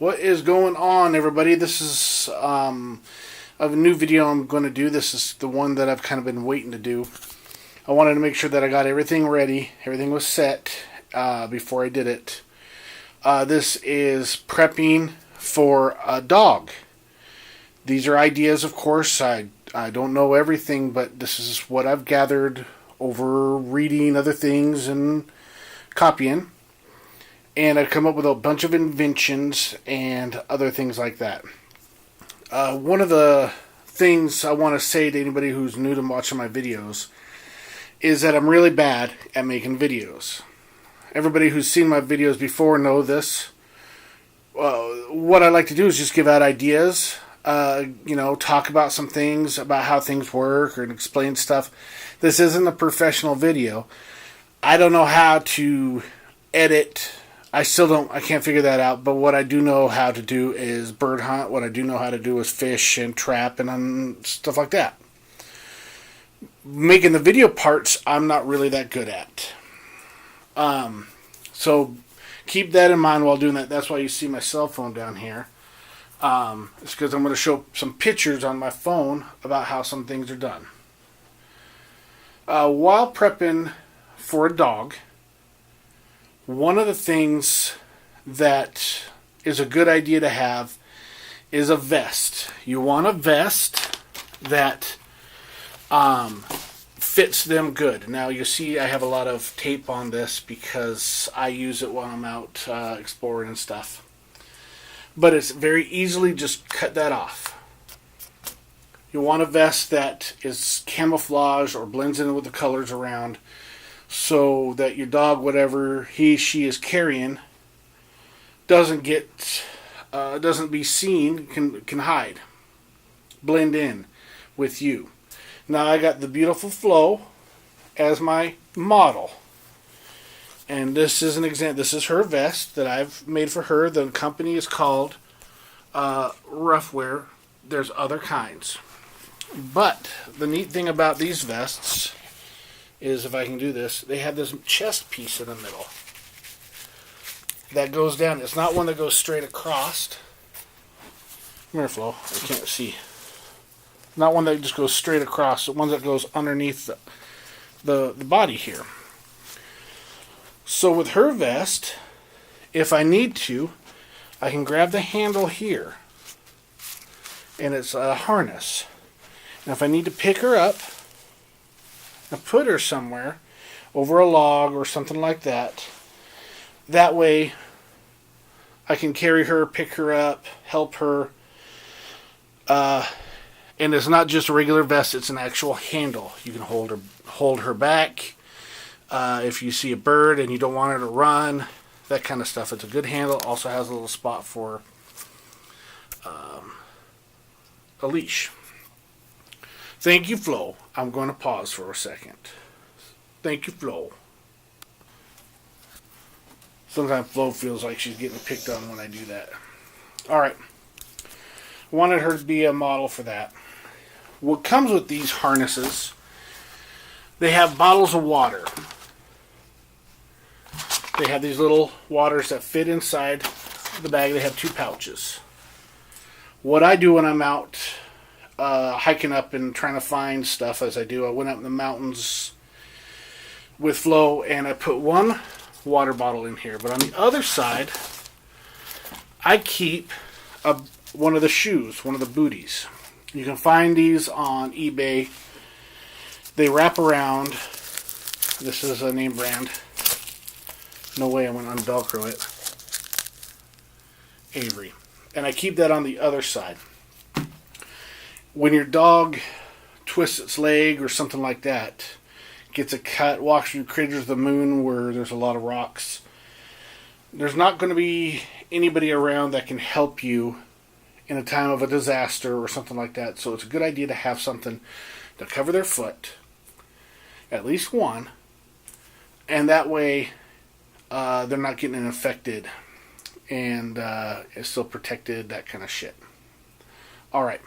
What is going on, everybody? This is a new video I'm going to do. This is the one that I've kind of been waiting to do. I wanted to make sure that I got everything ready. Everything was set before I did it. This is prepping for a dog. These are ideas, of course. I don't know everything, but this is what I've gathered over reading other things and copying. And I've come up with a bunch of inventions and other things like that. One of the things I want to say to anybody who's new to watching my videos is that I'm really bad at making videos. Everybody who's seen my videos before know this. What I like to do is just give out ideas, talk about some things, about how things work, or explain stuff. This isn't a professional video. I don't know how to edit. I can't figure that out, but what I do know how to do is bird hunt. What I do know how to do is fish and trap and stuff like that. Making the video parts, I'm not really that good at. So keep that in mind while doing that. That's why you see my cell phone down here. It's because I'm going to show some pictures on my phone about how some things are done. While prepping for a dog, one of the things that is a good idea to have is a vest. You want a vest that fits them good. Now you see I have a lot of tape on this because I use it while I'm out exploring and stuff. But it's very easily just cut that off. You want a vest that is camouflage or blends in with the colors around, so that your dog, whatever she is carrying, doesn't be seen, can hide, blend in with you. Now I got the beautiful Flo as my model, and this is an example. This is her vest that I've made for her. The company is called Roughwear. There's other kinds, but the neat thing about these vests is, if I can do this, they have this chest piece in the middle that goes down. It's not one that goes straight across. Come here, Flo. I can't see. Not one that just goes straight across. The one that goes underneath the body here. So with her vest, if I need to, I can grab the handle here, and it's a harness. Now if I need to pick her up and put her somewhere over a log or something like that, that way I can carry her, pick her up, help her, and it's not just a regular vest, it's an actual handle. You can hold her back if you see a bird and you don't want her to run, that kind of stuff. It's a good handle. Also has a little spot for a leash. Thank you, Flo. I'm going to pause for a second. Thank you, Flo. Sometimes Flo feels like she's getting picked on when I do that. Alright. Wanted her to be a model for that. What comes with these harnesses, they have bottles of water. They have these little waters that fit inside the bag. They have 2 pouches. What I do when I'm out hiking up and trying to find stuff, as I do, I went up in the mountains with Flo and I put one water bottle in here, but on the other side I keep one of the shoes, one of the booties. You can find these on eBay. They wrap around. This is a name brand. No way I'm going to unvelcro it. Avery. And I keep that on the other side. When your dog twists its leg or something like that, gets a cut, walks through Craters of the Moon where there's a lot of rocks, there's not going to be anybody around that can help you in a time of a disaster or something like that. So it's a good idea to have something to cover their foot, at least one, and that way they're not getting infected and it's still protected, that kind of shit. Alright.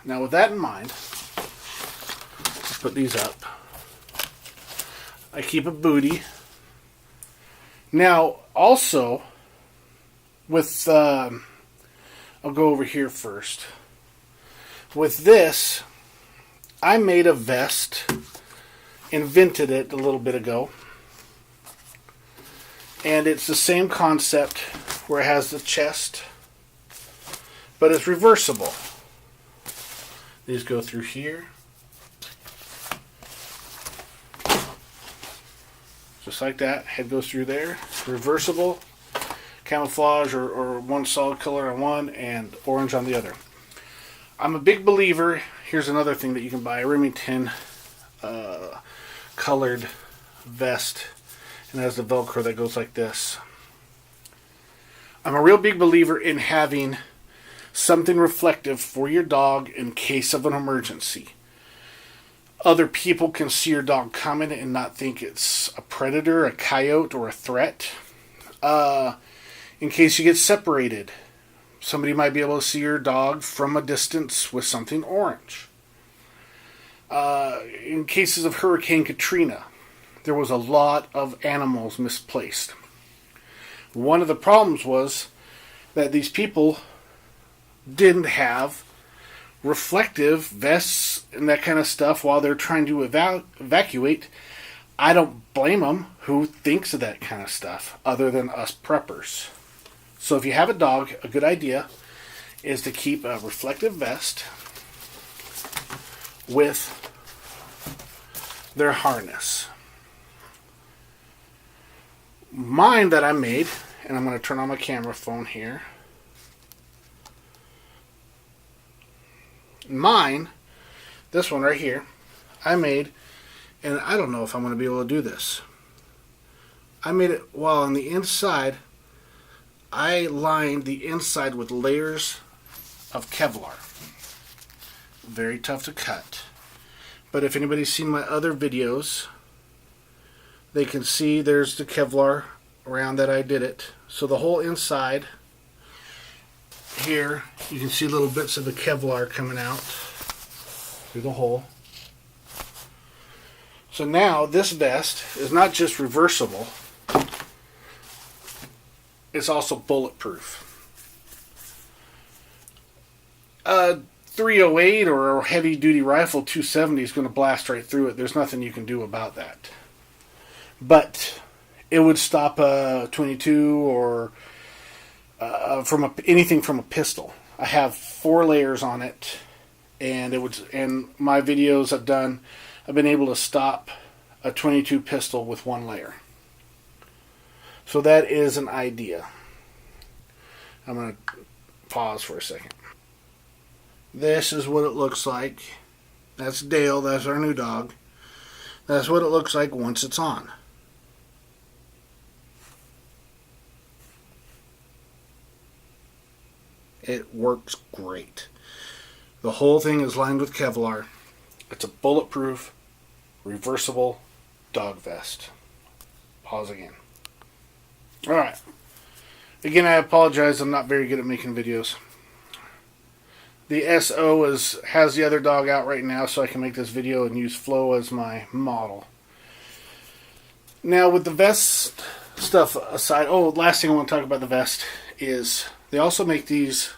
Now with that in mind, let's put these up. I keep a booty. Now, also, with I'll go over here first. With this, I made a vest, invented it a little bit ago, and it's the same concept where it has the chest, but it's reversible. These go through here, just like that. Head goes through there. Reversible, camouflage, or one solid color on one and orange on the other. I'm a big believer. Here's another thing that you can buy: a Remington colored vest, and it has the Velcro that goes like this. I'm a real big believer in having something reflective for your dog in case of an emergency. Other people can see your dog coming and not think it's a predator, a coyote, or a threat. In case you get separated, somebody might be able to see your dog from a distance with something orange. In cases of Hurricane Katrina, there was a lot of animals misplaced. One of the problems was that these people didn't have reflective vests and that kind of stuff while they're trying to evacuate. I don't blame them. Who thinks of that kind of stuff other than us preppers? So if you have a dog, a good idea is to keep a reflective vest with their harness. Mine that I made, and I'm going to turn on my camera phone here. Mine, this one right here, I made, and I don't know if I'm going to be able to do this. I made it while on the inside, I lined the inside with layers of Kevlar. Very tough to cut. But if anybody's seen my other videos, they can see there's the Kevlar around that I did it. So the whole inside here, you can see little bits of the Kevlar coming out through the hole. So now this vest is not just reversible, it's also bulletproof. A .308 or a heavy duty rifle 270 is going to blast right through it. There's nothing you can do about that. But it would stop a .22 or anything from a pistol. I have 4 layers on it, and my videos I've been able to stop a .22 pistol with 1 layer. So that is an idea. I'm going to pause for a second. This is what it looks like. That's Dale, that's our new dog. That's what it looks like once it's on. It works great. The whole thing is lined with Kevlar. It's a bulletproof, reversible dog vest. Pause again. Alright. Again, I apologize. I'm not very good at making videos. The SO has the other dog out right now, so I can make this video and use Flo as my model. Now, with the vest stuff aside, last thing I want to talk about the vest is they also make these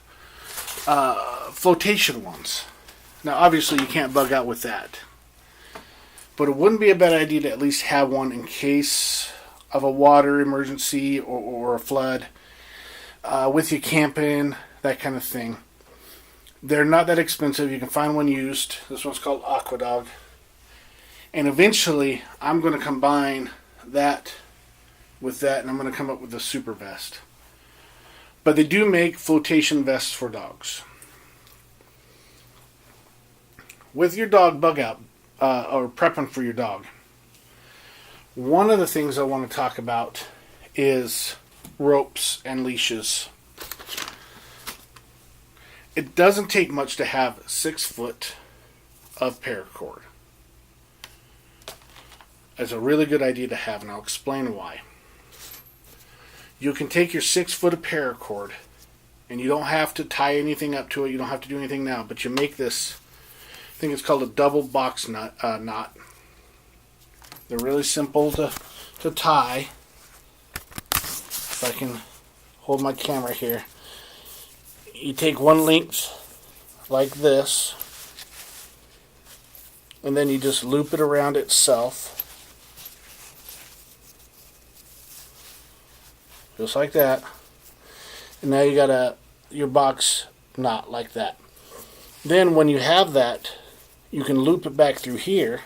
flotation ones. Now, obviously, you can't bug out with that. But it wouldn't be a bad idea to at least have one in case of a water emergency or a flood, with you camping, that kind of thing. They're not that expensive. You can find one used. This one's called Aquadog. And eventually, I'm going to combine that with that, and I'm going to come up with a super vest. But they do make flotation vests for dogs. With your dog bug out, or prepping for your dog, one of the things I want to talk about is ropes and leashes. It doesn't take much to have 6 foot of paracord. It's a really good idea to have, and I'll explain why. You can take your 6 foot of paracord, and you don't have to tie anything up to it. You don't have to do anything now, but you make this, I think it's called a double box knot. They're really simple to tie. If I can hold my camera here. you take one length like this, and then you just loop it around itself, just like that. And now you got your box knot like that. Then when you have that, you can loop it back through here,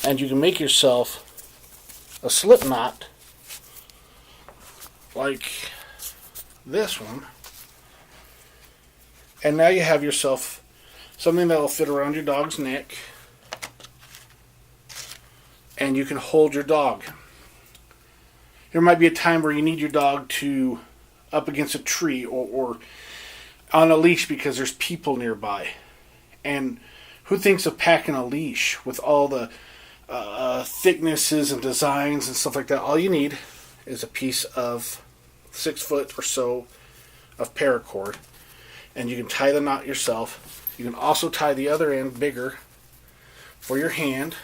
and you can make yourself a slip knot like this one. And now you have yourself something that will fit around your dog's neck, and you can hold your dog. There might be a time where you need your dog to up against a tree or on a leash because there's people nearby. And who thinks of packing a leash with all the thicknesses and designs and stuff like that? All you need is a piece of 6 foot or so of paracord, and you can tie the knot yourself. You can also tie the other end bigger for your hand,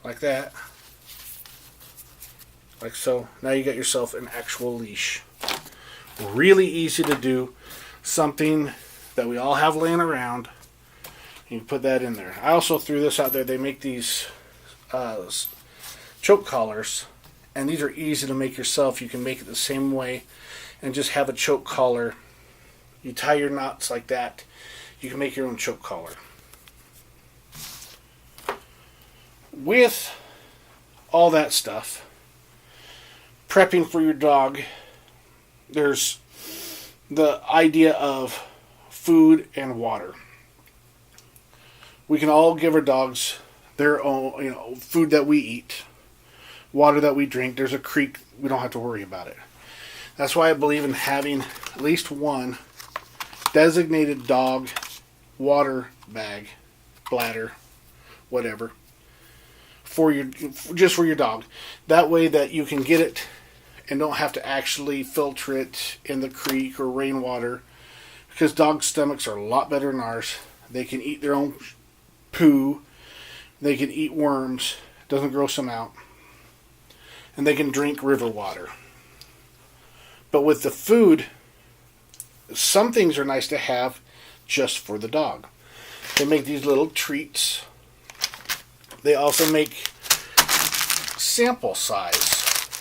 like that, like so. Now you got yourself an actual leash. Really easy to do, something that we all have laying around. You can put that in there. I also threw this out there. They make these choke collars, and these are easy to make yourself. You can make it the same way and just have a choke collar. You tie your knots like that. You can make your own choke collar. With all that stuff, prepping for your dog, there's the idea of food and water. We can all give our dogs their own, food that we eat, water that we drink. There's a creek. We don't have to worry about it. That's why I believe in having at least one designated dog water bag, bladder, whatever, for your dog. That way that you can get it and don't have to actually filter it in the creek or rainwater, because dogs' stomachs are a lot better than ours. They can eat their own poo. They can eat worms. It doesn't gross them out. And they can drink river water. But with the food, some things are nice to have just for the dog. They make these little treats. They also make sample size.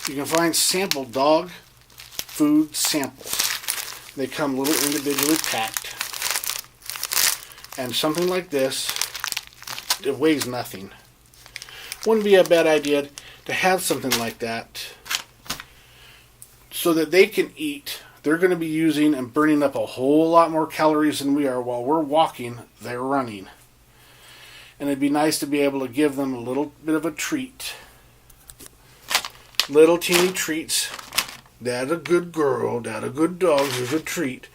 You can find sample dog food samples. They come little individually packed. And something like this, it weighs nothing. Wouldn't be a bad idea to have something like that so that they can eat. They're going to be using and burning up a whole lot more calories than we are. While we're walking, they're running. And it'd be nice to be able to give them a little bit of a treat. Little teeny treats. That a good girl, that a good dog is a treat.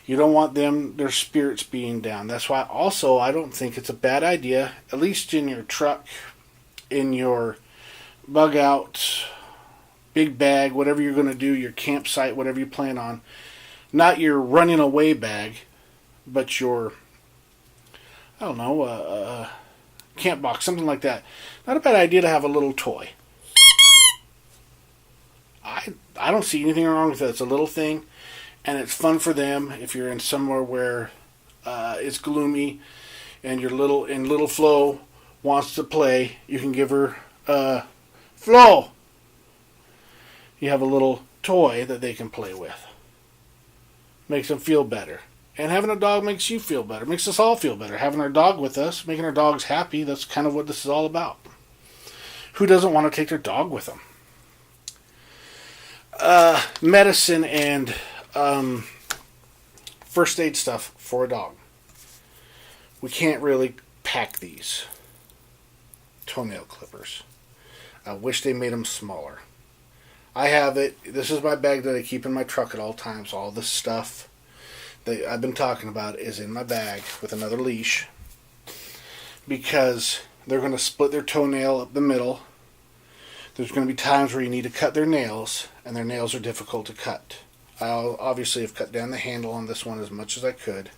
You don't want their spirits being down. That's why also I don't think it's a bad idea, at least in your truck, in your bug out, big bag, whatever you're going to do, your campsite, whatever you plan on. Not your running away bag, but your, camp box, something like that. Not a bad idea to have a little toy. I don't see anything wrong with it. It's a little thing, and it's fun for them. If you're in somewhere where it's gloomy, and your little Flo wants to play, you can give her Flo. You have a little toy that they can play with. Makes them feel better. And having a dog makes you feel better. Makes us all feel better. Having our dog with us, making our dogs happy, that's kind of what this is all about. Who doesn't want to take their dog with them? Medicine and first aid stuff for a dog. We can't really pack these. Toenail clippers. I wish they made them smaller. I have it. This is my bag that I keep in my truck at all times. All this stuff that I've been talking about is in my bag with another leash, because they're going to split their toenail up the middle. There's going to be times where you need to cut their nails, and their nails are difficult to cut. I obviously have cut down the handle on this one as much as I could.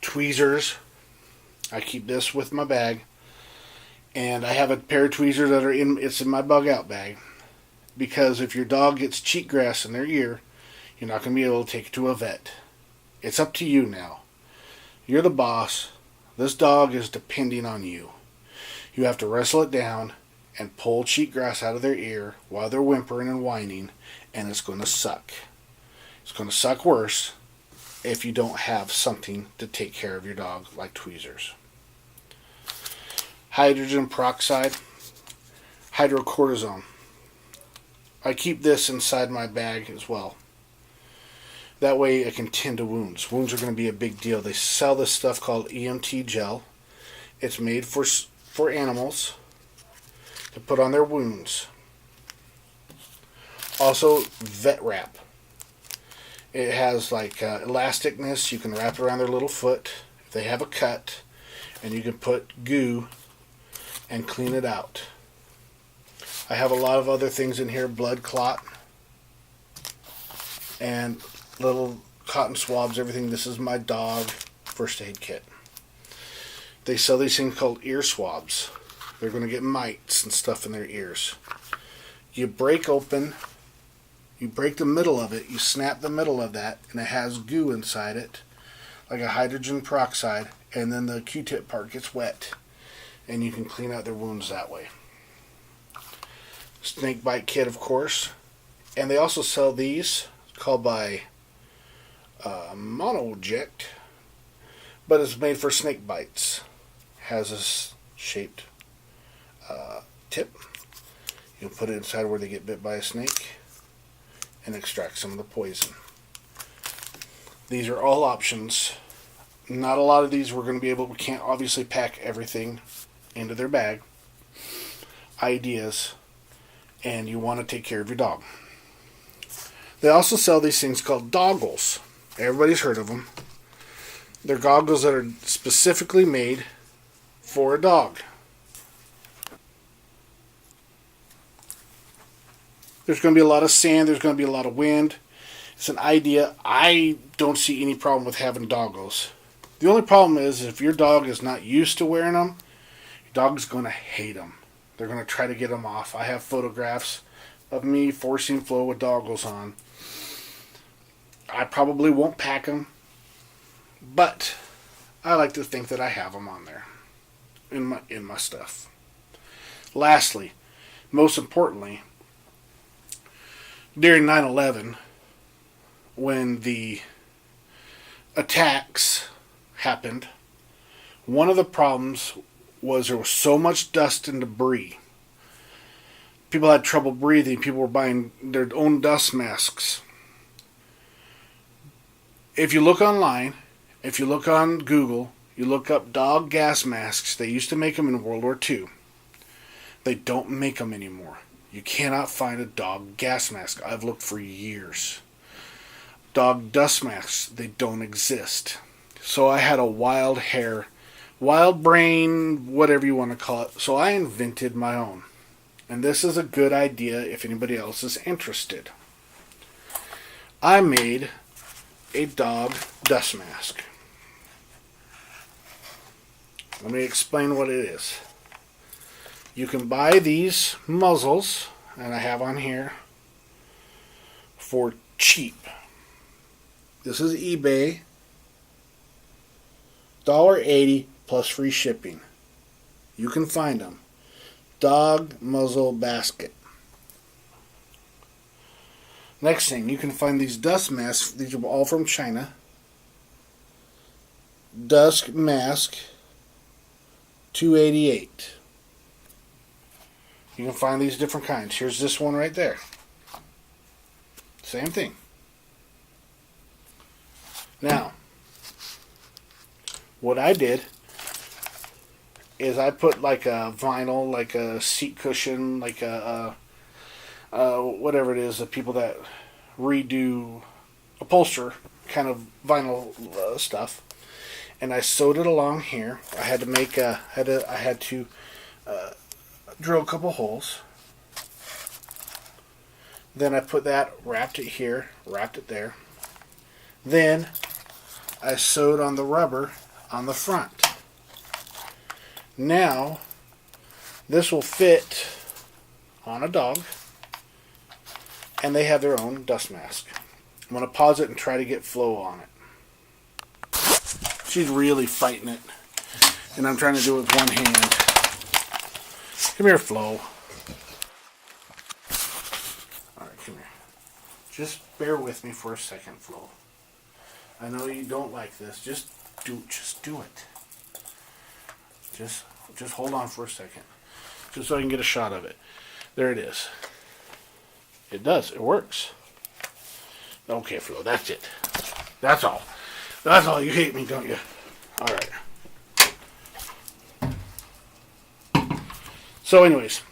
Tweezers. I keep this with my bag. And I have a pair of tweezers that are in my bug out bag. because if your dog gets cheatgrass in their ear, you're not going to be able to take it to a vet. It's up to you now. You're the boss. This dog is depending on you. You have to wrestle it down and pull cheatgrass out of their ear while they're whimpering and whining, and it's going to suck. It's going to suck worse if you don't have something to take care of your dog like tweezers. Hydrogen peroxide, hydrocortisone. I keep this inside my bag as well. That way I can tend to wounds. Wounds are going to be a big deal. They sell this stuff called EMT gel. It's made for animals to put on their wounds. Also, vet wrap. It has like elasticness. You can wrap it around their little foot if they have a cut, and you can put goo and clean it out. I have a lot of other things in here, blood clot and little cotton swabs, everything. This is my dog first aid kit. They sell these things called ear swabs. They're going to get mites and stuff in their ears. You break the middle of it, you snap the middle of that, and it has goo inside it, like a hydrogen peroxide, and then the Q-tip part gets wet, and you can clean out their wounds that way. Snake bite kit, of course. And they also sell these, called by Monoject, but it's made for snake bites. Has a shaped tip. You can put it inside where they get bit by a snake and extract some of the poison. These are all options. Not a lot of these we can't obviously pack everything into their bag. Ideas, and you want to take care of your dog. They also sell these things called doggles. Everybody's heard of them. They're goggles that are specifically made for a dog. There's going to be a lot of sand. There's going to be a lot of wind. It's an idea. I don't see any problem with having doggles. The only problem is if your dog is not used to wearing them, your dog's going to hate them. They're going to try to get them off. I have photographs of me forcing Flo with doggles on. I probably won't pack them, but I like to think that I have them on there in my stuff. Lastly, most importantly, during 9/11, when the attacks happened, one of the problems was there was so much dust and debris. People had trouble breathing. People were buying their own dust masks. If you look online, if you look on Google, you look up dog gas masks. They used to make them in World War II. They don't make them anymore. You cannot find a dog gas mask. I've looked for years. Dog dust masks, they don't exist. So I had a wild brain, whatever you want to call it. So I invented my own. And this is a good idea if anybody else is interested. I made a dog dust mask. Let me explain what it is. You can buy these muzzles, and I have on here, for cheap. This is eBay, $1.80 plus free shipping. You can find them. Dog muzzle basket. Next thing, you can find these dust masks. These are all from China. Dust mask, $2.88. You can find these different kinds. Here's this one right there. Same thing. Now, what I did is I put like a vinyl, like a seat cushion, like a whatever it is, the people that redo upholster kind of vinyl stuff, and I sewed it along here. I had to make drill a couple holes. Then I put that, wrapped it here, wrapped it there. Then I sewed on the rubber on the front. Now this will fit on a dog and they have their own dust mask. I'm going to pause it and try to get Flo on it. She's really fighting it, and I'm trying to do it with one hand. Come here, Flo. Alright, come here. Just bear with me for a second, Flo. I know you don't like this. Just do it. Just hold on for a second. Just so I can get a shot of it. There it is. It does. It works. Okay, Flo, that's it. That's all. That's all. You hate me, don't you? Alright. So anyways,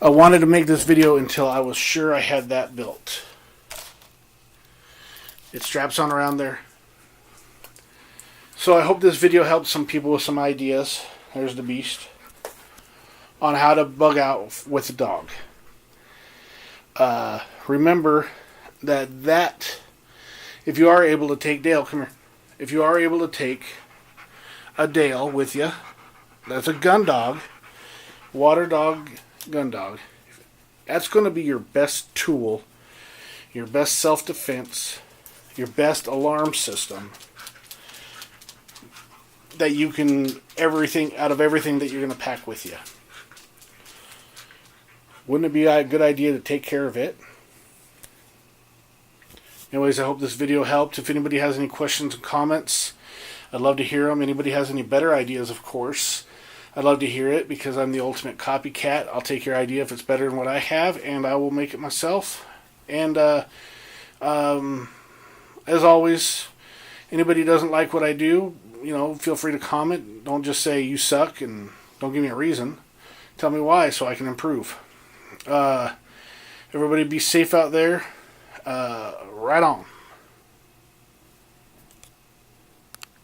I wanted to make this video until I was sure I had that built. It straps on around there. So I hope this video helps some people with some ideas. There's the beast. On how to bug out with the dog. Remember that if you are able to take Dale, come here. If you are able to take a Dale with you, that's a gun dog, water dog, gun dog. That's going to be your best tool, your best self-defense, your best alarm system. That you can, out of everything that you're going to pack with you. Wouldn't it be a good idea to take care of it? Anyways, I hope this video helped. If anybody has any questions and comments, I'd love to hear them. Anybody has any better ideas, of course, I'd love to hear it, because I'm the ultimate copycat. I'll take your idea if it's better than what I have, and I will make it myself. And as always, anybody who doesn't like what I do, feel free to comment. Don't just say you suck and don't give me a reason. Tell me why so I can improve. Everybody be safe out there. Right on.